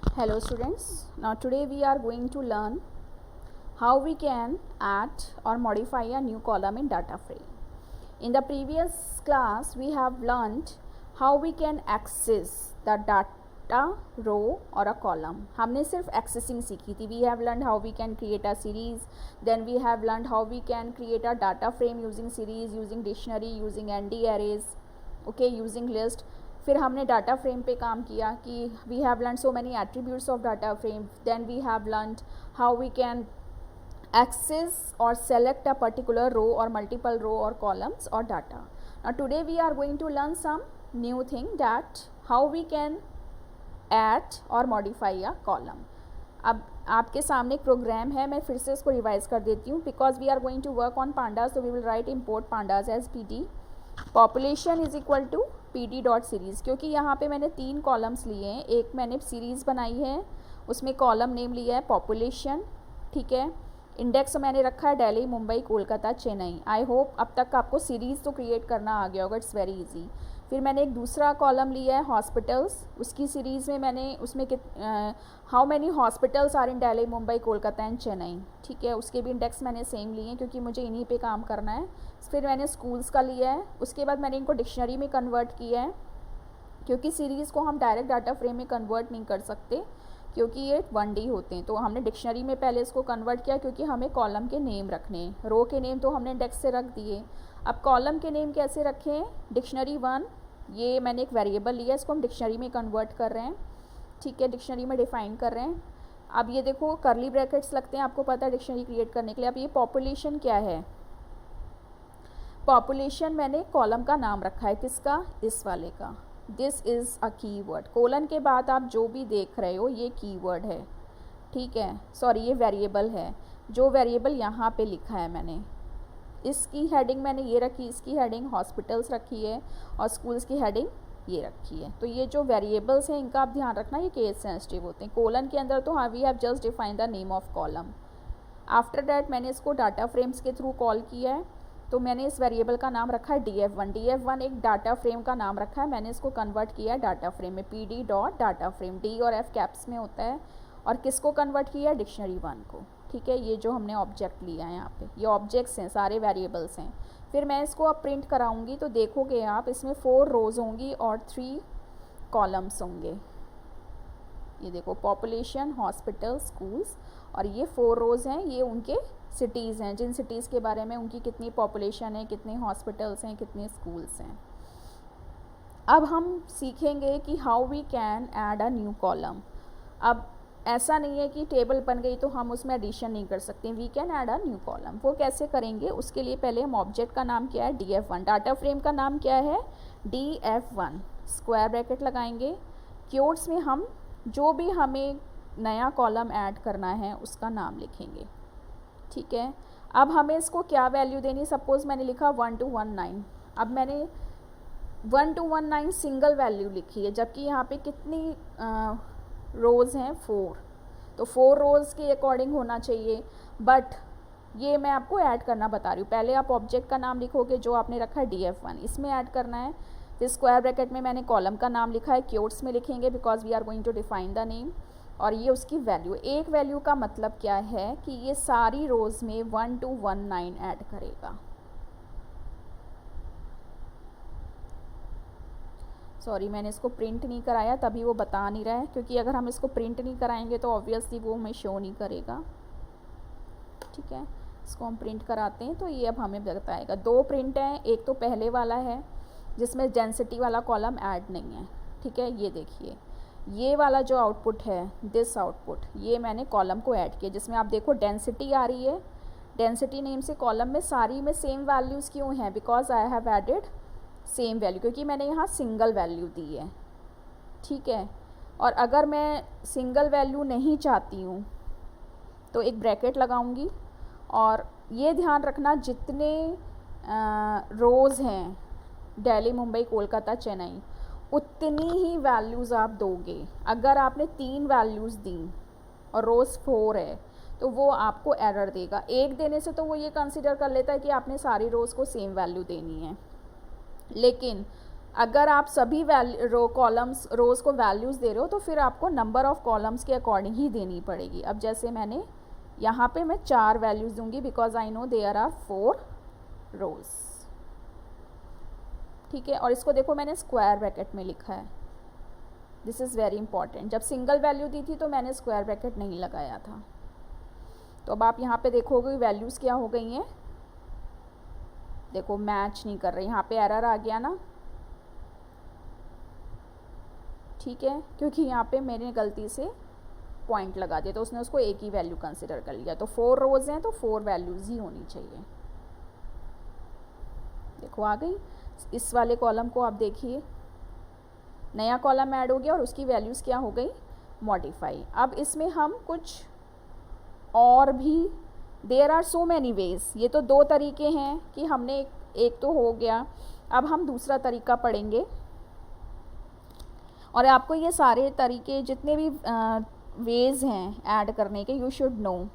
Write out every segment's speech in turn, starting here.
Hello students, now today we are going to learn how we can add or modify a new column in data frame. In the previous class we have learned how we can access the data row or a column. हमने सिर्फ accessing सीखी थी. We have learned how we can create a series, then we have learned how we can create a data frame using series, using dictionary, using ND arrays, okay, using list. फिर हमने data frame पे काम किया कि we have learn so many attributes of data frame. Then we have learn how we can access or select a particular row or multiple row or columns or data. Now today we are going to learn some new thing, that how we can add or modify a column. अब आपके सामने एक programme है, मैं फिर से इसको revise कर देती हूँ. Because we are going to work on pandas, तो we will write import pandas as pd population is equal to pd dot series. क्योंकि यहाँ पे मैंने 3 कॉलम्स लिए हैं. एक मैंने सीरीज़ बनाई है, उसमें कॉलम नेम लिया है पॉपुलेशन, ठीक है. इंडेक्स मैंने रखा है दिल्ली, मुंबई, कोलकाता, चेन्नई. आई होप अब तक आपको सीरीज़ तो क्रिएट करना आ गया होगा, इट्स वेरी इजी. फिर मैंने एक दूसरा कॉलम लिया है हॉस्पिटल्स. उसकी सीरीज़ में मैंने उसमें how many hospitals are in Delhi, Mumbai, Kolkata and Chennai, ठीक है. उसके भी इंडेक्स मैंने सेम लिए हैं क्योंकि मुझे इन्हीं पे काम करना है. फिर मैंने स्कूल्स का लिया है. उसके बाद मैंने इनको डिक्शनरी में कन्वर्ट किया है, क्योंकि सीरीज़ को हम डायरेक्ट डाटा फ्रेम में कन्वर्ट नहीं कर सकते क्योंकि ये 1D होते हैं. तो हमने डिक्शनरी में पहले इसको कन्वर्ट किया क्योंकि हमें कॉलम के नेम रखने हैं. रो के नेम तो हमने इंडेक्स से रख दिए. अब कॉलम के नेम कैसे रखें? डिक्शनरी 1, ये मैंने एक वेरिएबल लिया, इसको हम डिक्शनरी में कन्वर्ट कर रहे हैं, ठीक है. डिक्शनरी में डिफाइन कर रहे हैं. अब ये देखो करली ब्रैकेट्स लगते हैं, आपको पता है डिक्शनरी क्रिएट करने के लिए. अब ये पॉपुलेशन क्या है? पॉपुलेशन मैंने कॉलम का नाम रखा है, किसका? इस वाले का. This is a keyword. Colon के बाद आप जो भी देख रहे हो ये कीवर्ड है, ठीक है. सॉरी, ये वेरिएबल है. जो वेरिएबल यहाँ पे लिखा है मैंने, इसकी हेडिंग मैंने ये रखी, इसकी हेडिंग हॉस्पिटल्स रखी है और स्कूल्स की हेडिंग ये रखी है. तो ये जो वेरिएबल्स हैं इनका आप ध्यान रखना, ये केस सेंसिटिव होते हैं. कोलन के अंदर तो हाँ, we have just define the name of column. After that मैंने इसको डाटा फ्रेम्स के थ्रू कॉल किया है. तो मैंने इस वेरिएबल का नाम रखा है df1. df1 एक डाटा फ्रेम का नाम रखा है, मैंने इसको कन्वर्ट किया है डाटा फ्रेम में. pd dot data frame, D और एफ कैप्स में होता है. और किसको कन्वर्ट किया है? डिक्शनरी 1 को, ठीक है. ये जो हमने ऑब्जेक्ट लिया है यहाँ पे, ये ऑब्जेक्ट्स हैं, सारे वेरिएबल्स हैं. फिर मैं इसको अब प्रिंट कराऊंगी तो देखोगे आप, इसमें 4 रोज़ होंगी और 3 कॉलम्स होंगे. ये देखो पॉपुलेशन, हॉस्पिटल, स्कूल्स, और ये 4 रोज़ हैं. ये उनके सिटीज़ हैं, जिन सिटीज़ के बारे में उनकी कितनी पॉपुलेशन है, कितने हॉस्पिटल्स हैं, कितने स्कूल्स हैं. अब हम सीखेंगे कि how we can add a new column. अब ऐसा नहीं है कि टेबल बन गई तो हम उसमें एडिशन नहीं कर सकते. We can add a new column. वो कैसे करेंगे? उसके लिए पहले हम ऑब्जेक्ट का नाम क्या है? df1. डाटा फ्रेम का नाम क्या है? df1. स्क्वायर ब्रैकेट लगाएंगे. क्योट्स में हम जो भी हमें नया कॉलम ऐड करना है उसका नाम लिखेंगे, ठीक है. अब हमें इसको क्या वैल्यू देनी? सपोज़ मैंने लिखा 1 to 19. अब मैंने 1 to 19 सिंगल वैल्यू लिखी है, जबकि यहाँ पे कितनी रोज़ हैं? 4. तो 4 रोज़ के अकॉर्डिंग होना चाहिए. बट ये मैं आपको ऐड करना बता रही हूँ. पहले आप ऑब्जेक्ट का नाम लिखोगे जो आपने रखा है df1, इसमें ऐड करना है. फिर स्क्वायर ब्रैकेट में मैंने कॉलम का नाम लिखा है, क्योट्स में लिखेंगे because we are going to define the name. और ये उसकी वैल्यू. एक वैल्यू का मतलब क्या है कि ये सारी रोज़ में 1 to 19 ऐड करेगा. सॉरी, मैंने इसको प्रिंट नहीं कराया, तभी वो बता नहीं रहा है. क्योंकि अगर हम इसको प्रिंट नहीं कराएंगे तो ऑब्वियसली वो हमें शो नहीं करेगा, ठीक है. इसको हम प्रिंट कराते हैं तो ये अब हमें बताएगा. 2 प्रिंट हैं. एक तो पहले वाला है जिसमें डेंसिटी वाला कॉलम ऐड नहीं है, ठीक है. ये देखिए, ये वाला जो आउटपुट है, दिस आउटपुट, ये मैंने कॉलम को ऐड किया, जिसमें आप देखो डेंसिटी आ रही है. डेंसिटी नेम से कॉलम में सारी में सेम वैल्यूज़ क्यों हैं? Because I have added same value, क्योंकि मैंने यहाँ सिंगल वैल्यू दी है, ठीक है. और अगर मैं सिंगल वैल्यू नहीं चाहती हूँ तो एक ब्रैकेट लगाऊंगी. और ये ध्यान रखना, जितने रोज़ हैं दिल्ली, मुंबई, कोलकाता, चेन्नई, उतनी ही वैल्यूज़ आप दोगे. अगर आपने 3 वैल्यूज़ दी और रोज़ 4 है तो वो आपको एरर देगा. एक देने से तो वो ये कंसिडर कर लेता है कि आपने सारी रोज़ को सेम वैल्यू देनी है. लेकिन अगर आप सभी रोज़ को वैल्यूज़ दे रहे हो तो फिर आपको नंबर ऑफ़ कॉलम्स के अकॉर्डिंग ही देनी पड़ेगी। अब जैसे मैंने यहाँ पे मैं 4 वैल्यूज़ दूंगी because I know there are 4 rows. ठीक है, और इसको देखो मैंने स्क्वायर ब्रैकेट में लिखा है, दिस इज़ वेरी इंपॉर्टेंट। जब सिंगल वैल्यू दी थी तो मैंने स्क्वायर ब्रैकेट नहीं लगाया था। तो अब आप यहाँ पे देखोगे वैल्यूज़ क्या हो गई हैं, देखो मैच नहीं कर रही, यहाँ पे एरर आ गया ना। ठीक है, क्योंकि यहाँ पे मैंने गलती से पॉइंट लगा दिया तो उसने उसको एक ही वैल्यू कंसिडर कर लिया। तो 4 रोज़ हैं तो 4 वैल्यूज़ ही होनी चाहिए। देखो आ गई। इस वाले कॉलम को आप देखिए, नया कॉलम ऐड हो गया और उसकी वैल्यूज़ क्या हो गई, मॉडिफाई। अब इसमें हम कुछ और भी, there are so many ways, ये तो 2 तरीके हैं कि हमने एक तो हो गया। अब हम दूसरा तरीका पढ़ेंगे और आपको ये सारे तरीके जितने भी वेज हैं ऐड करने के, यू शुड नो।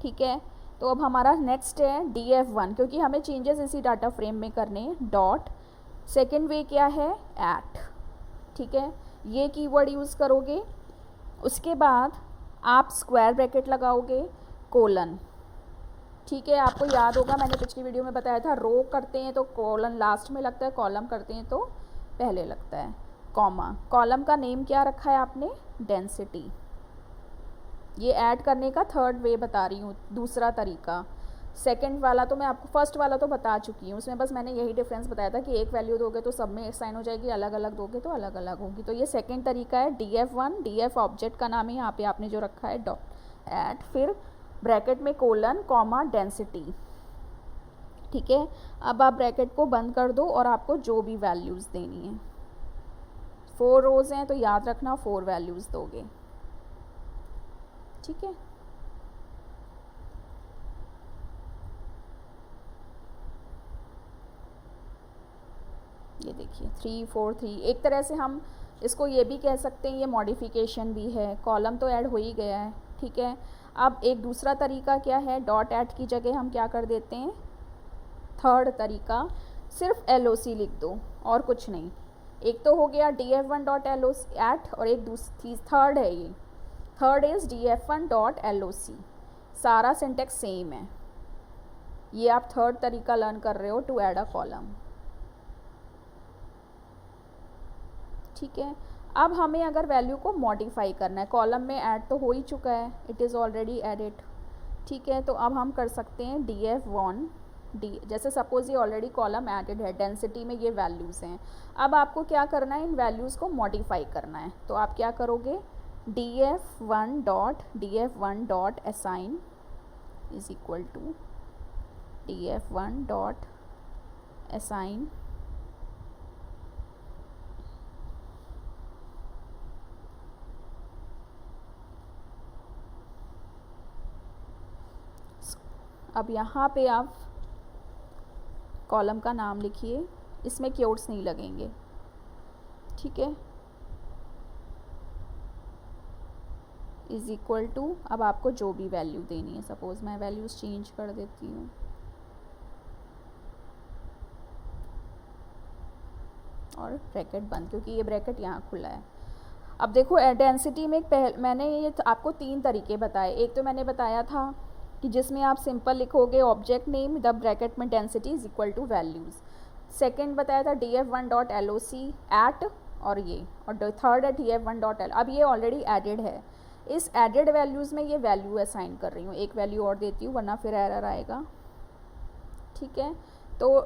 ठीक है, तो अब हमारा नेक्स्ट है df1, क्योंकि हमें चेंजेस इसी डाटा फ्रेम में करने हैं। डॉट सेकेंड वे क्या है, एट। ठीक है, ये कीवर्ड यूज़ करोगे। उसके बाद आप स्क्वायर ब्रैकेट लगाओगे, कोलन। ठीक है, आपको याद होगा मैंने पिछली वीडियो में बताया था, रो करते हैं तो कोलन लास्ट में लगता है, कॉलम करते हैं तो पहले लगता है, कॉमा। कॉलम का नेम क्या रखा है आपने, डेंसिटी। ये ऐड करने का थर्ड वे बता रही हूँ, दूसरा तरीका। सेकंड वाला तो मैं आपको, फर्स्ट वाला तो बता चुकी हूँ, उसमें बस मैंने यही डिफरेंस बताया था कि एक वैल्यू दोगे तो सब में साइन हो जाएगी, अलग अलग दोगे तो अलग अलग होगी। तो ये सेकंड तरीका है df1। df ऑब्जेक्ट का नाम है, यहाँ पे आपने जो रखा है डॉट ऐट, फिर ब्रैकेट में कोलन कॉमा डेंसिटी। ठीक है, अब आप ब्रैकेट को बंद कर दो और आपको जो भी वैल्यूज़ देनी है, 4 रोज़ हैं तो याद रखना 4 वैल्यूज़ दोगे। ठीक है, ये देखिए 3 4 3। एक तरह से हम इसको ये भी कह सकते हैं, ये मॉडिफिकेशन भी है, कॉलम तो ऐड हो ही गया है। ठीक है, अब एक दूसरा तरीका क्या है, डॉट ऐट की जगह हम क्या कर देते हैं, थर्ड तरीका, सिर्फ LOC लिख दो और कुछ नहीं। एक तो हो गया df1 डॉट LOC ऐट, और एक दूसरी थर्ड है, ये third is df1 dot LOC। सारा सिंटेक्स सेम है, ये आप थर्ड तरीका लर्न कर रहे हो टू ऐड अ कॉलम। ठीक है, अब हमें अगर वैल्यू को मॉडिफाई करना है, कॉलम में ऐड तो हो ही चुका है, इट इज़ ऑलरेडी एडिड। ठीक है, तो अब हम कर सकते हैं df1 जैसे सपोज ये ऑलरेडी कॉलम एडेड है, डेंसिटी में ये वैल्यूज़ हैं। अब आपको क्या करना है, इन वैल्यूज़ को मॉडिफाई करना है। तो आप क्या करोगे, df1 dot assign is equal to df1 dot assign अब यहाँ पे आप कॉलम का नाम लिखिए, इसमें क्योट्स नहीं लगेंगे। ठीक है, इज़ इक्वल टू, अब आपको जो भी वैल्यू देनी है, सपोज़ मैं वैल्यूज़ चेंज कर देती हूँ, और ब्रैकेट बंद, क्योंकि ये ब्रैकेट यहाँ खुला है। अब देखो डेंसिटी में मैंने ये आपको 3 तरीके बताए। एक तो मैंने बताया था कि जिसमें आप सिंपल लिखोगे ऑब्जेक्ट नेम, द ब्रैकेट में density is equal two values. Second बताया था df1 डॉट LOC ऐट, और ये, और थर्ड है df1 डॉट L। अब ये ऑलरेडी एडेड है, इस एडेड वैल्यूज़ में ये वैल्यू असाइन कर रही हूँ, एक वैल्यू और देती हूँ वरना फिर एरर आएगा। ठीक है, तो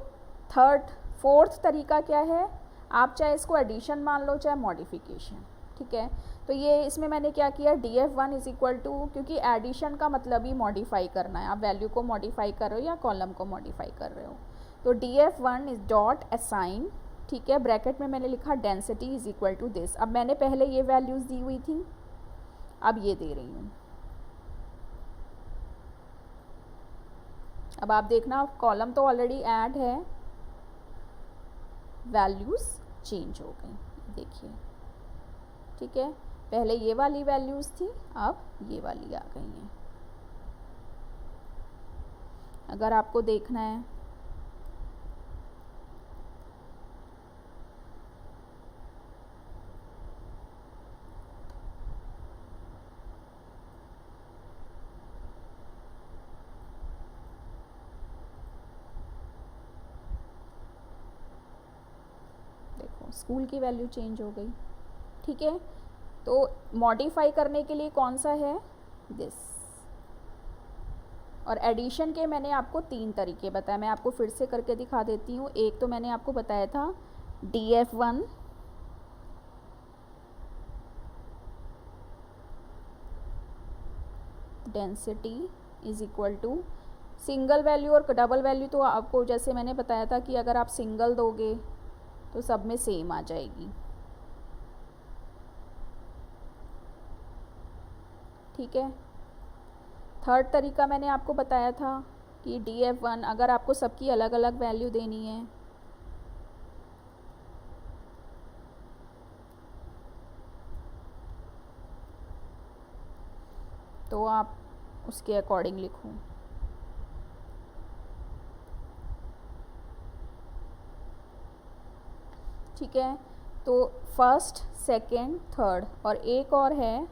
फोर्थ तरीका क्या है, आप चाहे इसको एडिशन मान लो चाहे मॉडिफिकेशन। ठीक है, तो ये इसमें मैंने क्या किया, df1 इज इक्वल टू, क्योंकि एडिशन का मतलब ही मॉडिफाई करना है, आप वैल्यू को मॉडिफाई कर रहे हो या कॉलम को मॉडिफाई कर रहे हो। तो df1 इज डॉट असाइन, ठीक है, ब्रैकेट में मैंने लिखा density is equal to this. अब मैंने पहले ये वैल्यूज़ दी हुई थी, अब ये दे रही हूँ। अब आप देखना कॉलम तो ऑलरेडी ऐड है, वैल्यूज़ चेंज हो गई, देखिए। ठीक है, पहले ये वाली वैल्यूज़ थी, अब ये वाली आ गई हैं। अगर आपको देखना है स्कूल की वैल्यू चेंज हो गई। ठीक है, तो मॉडिफाई करने के लिए कौन सा है, दिस। और एडिशन के मैंने आपको 3 तरीके बताए, मैं आपको फिर से करके दिखा देती हूँ। एक तो मैंने आपको बताया था DF1, density is equal to single value और डबल वैल्यू। तो आपको जैसे मैंने बताया था कि अगर आप सिंगल दोगे तो सब में सेम आ जाएगी। ठीक है, थर्ड तरीका मैंने आपको बताया था कि DF1 अगर आपको सबकी अलग अलग वैल्यू देनी है तो आप उसके अकॉर्डिंग लिखो। ठीक है, तो फर्स्ट, सेकंड, थर्ड और एक और है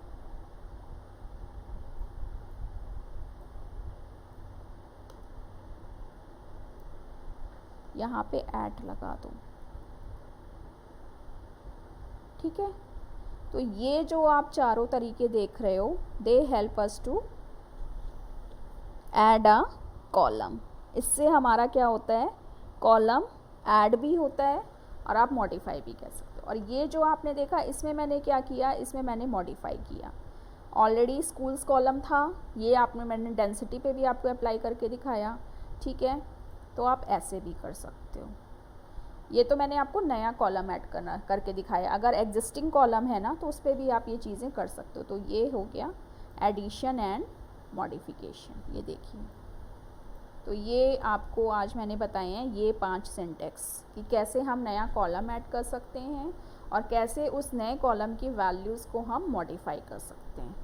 यहाँ पे ऐट लगा दो। ठीक है, तो ये जो आप चारों तरीके देख रहे हो, they help us to add a column. इससे हमारा क्या होता है, कॉलम ऐड भी होता है और आप मॉडिफाई भी कर सकते हो। और ये जो आपने देखा, इसमें मैंने क्या किया, इसमें मैंने मॉडिफाई किया। ऑलरेडी स्कूल्स कॉलम था, ये आपने मैंने डेंसिटी पे भी आपको अप्लाई करके दिखाया। ठीक है, तो आप ऐसे भी कर सकते हो। ये तो मैंने आपको नया कॉलम ऐड करके दिखाया। अगर एग्जिस्टिंग कॉलम है ना, तो उस पर भी आप ये चीज़ें कर सकते हो। तो ये हो गया एडिशन एंड मॉडिफिकेशन। ये देखिए, तो ये आपको आज मैंने बताए हैं ये 5 सिंटेक्स कि कैसे हम नया कॉलम ऐड कर सकते हैं और कैसे उस नए कॉलम की वैल्यूज़ को हम मॉडिफाई कर सकते हैं।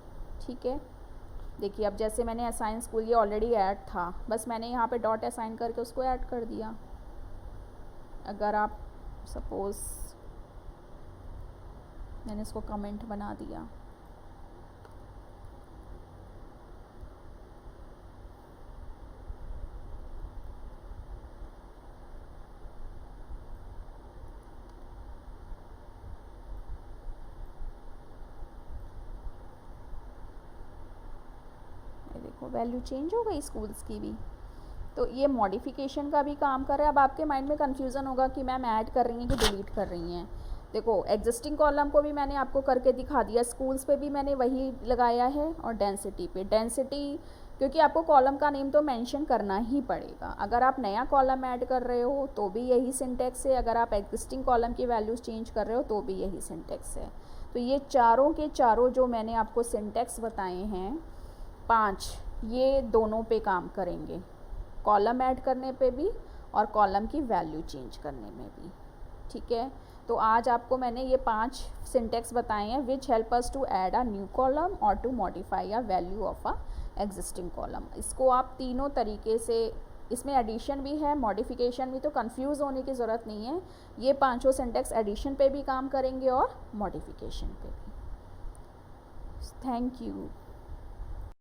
ठीक है, देखिए अब जैसे मैंने असाइन स्कूल, ये ऑलरेडी ऐड था, बस मैंने यहाँ पे डॉट असाइन करके उसको ऐड कर दिया। अगर आप सपोज़ मैंने इसको कमेंट बना दिया, देखो वैल्यू चेंज हो गई स्कूल्स की भी। तो ये मॉडिफिकेशन का भी काम कर रहा है। अब आपके माइंड में कन्फ्यूज़न होगा कि मैम ऐड कर रही हैं कि डिलीट कर रही हैं। देखो एग्जिस्टिंग कॉलम को भी मैंने आपको करके दिखा दिया, स्कूल्स पे भी मैंने वही लगाया है, और डेंसिटी पे। डेंसिटी क्योंकि आपको कॉलम का नेम तो मेंशन करना ही पड़ेगा। अगर आप नया कॉलम ऐड कर रहे हो तो भी यही सिंटेक्स है, अगर आप एग्जिस्टिंग कॉलम की वैल्यूज़ चेंज कर रहे हो तो भी यही सिंटेक्स है। तो ये चारों के चारों जो मैंने आपको सिंटेक्स बताए हैं 5, ये दोनों पे काम करेंगे, कॉलम ऐड करने पे भी और कॉलम की वैल्यू चेंज करने में भी। ठीक है, तो आज आपको मैंने ये 5 सिंटेक्स बताए हैं which help us to add a new column और to modify a value of a existing column. इसको आप तीनों तरीके से, इसमें एडिशन भी है, मॉडिफिकेशन भी, तो कंफ्यूज होने की ज़रूरत नहीं है। ये 5 सिंटेक्स एडिशन पे भी काम करेंगे और मॉडिफिकेशन पे भी। Thank you.